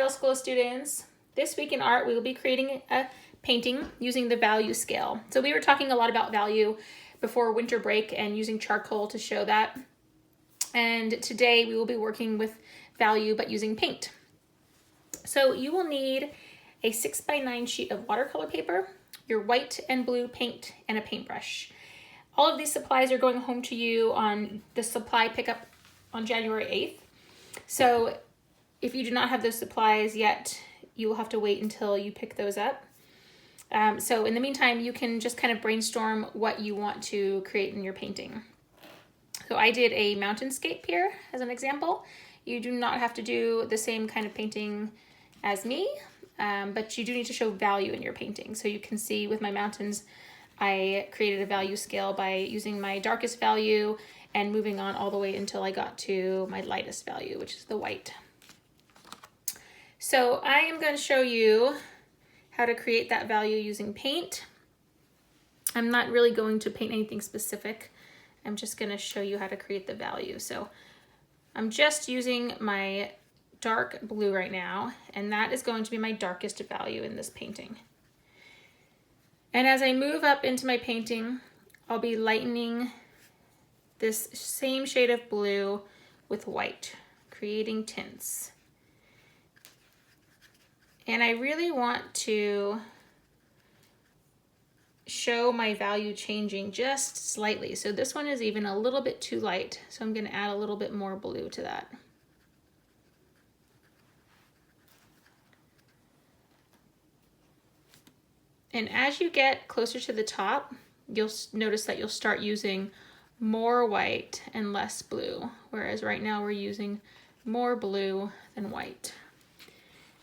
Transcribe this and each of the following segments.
middle school students. This week in art, we will be creating a painting using the value scale. So we were talking a lot about value before winter break and using charcoal to show that. And today we will be working with value but using paint. So you will need a 6x9 sheet of watercolor paper, your white and blue paint, and a paintbrush. All of these supplies are going home to you on the supply pickup on January 8th. So if you do not have those supplies yet, you will have to wait until you pick those up. So in the meantime, you can just kind of brainstorm what you want to create in your painting. So I did a mountainscape here as an example. You do not have to do the same kind of painting as me, but you do need to show value in your painting. So you can see with my mountains, I created a value scale by using my darkest value and moving on all the way until I got to my lightest value, which is the white. So I am going to show you how to create that value using paint. I'm not really going to paint anything specific. I'm just going to show you how to create the value. So I'm just using my dark blue right now, and that is going to be my darkest value in this painting. And as I move up into my painting, I'll be lightening this same shade of blue with white, creating tints. And I really want to show my value changing just slightly. So this one is even a little bit too light, so I'm going to add a little bit more blue to that. And as you get closer to the top, you'll notice that you'll start using more white and less blue, whereas right now we're using more blue than white.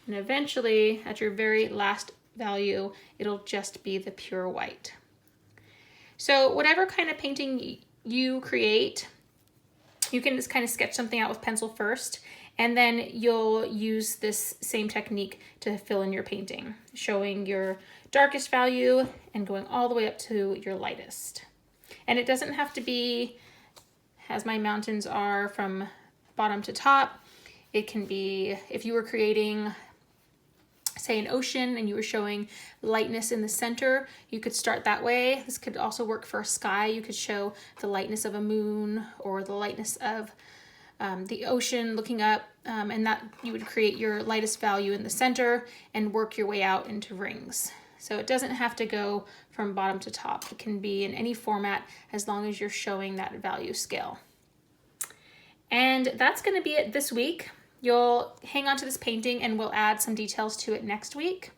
And eventually, at your very last value, it'll just be the pure white. So whatever kind of painting you create, you can just kind of sketch something out with pencil first, and then you'll use this same technique to fill in your painting, showing your darkest value and going all the way up to your lightest. And it doesn't have to be, as my mountains are, from bottom to top. It can be, if you were creating, say, an ocean and you were showing lightness in the center, you could start that way. This could also work for a sky. You could show the lightness of a moon or the lightness of the ocean looking up, and that you would create your lightest value in the center and work your way out into rings. So it doesn't have to go from bottom to top. It can be in any format as long as you're showing that value scale. And that's going to be it this week. You'll hang on to this painting and we'll add some details to it next week.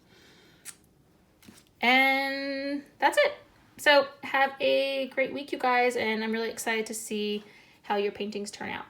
And that's it. So have a great week, you guys, and I'm really excited to see how your paintings turn out.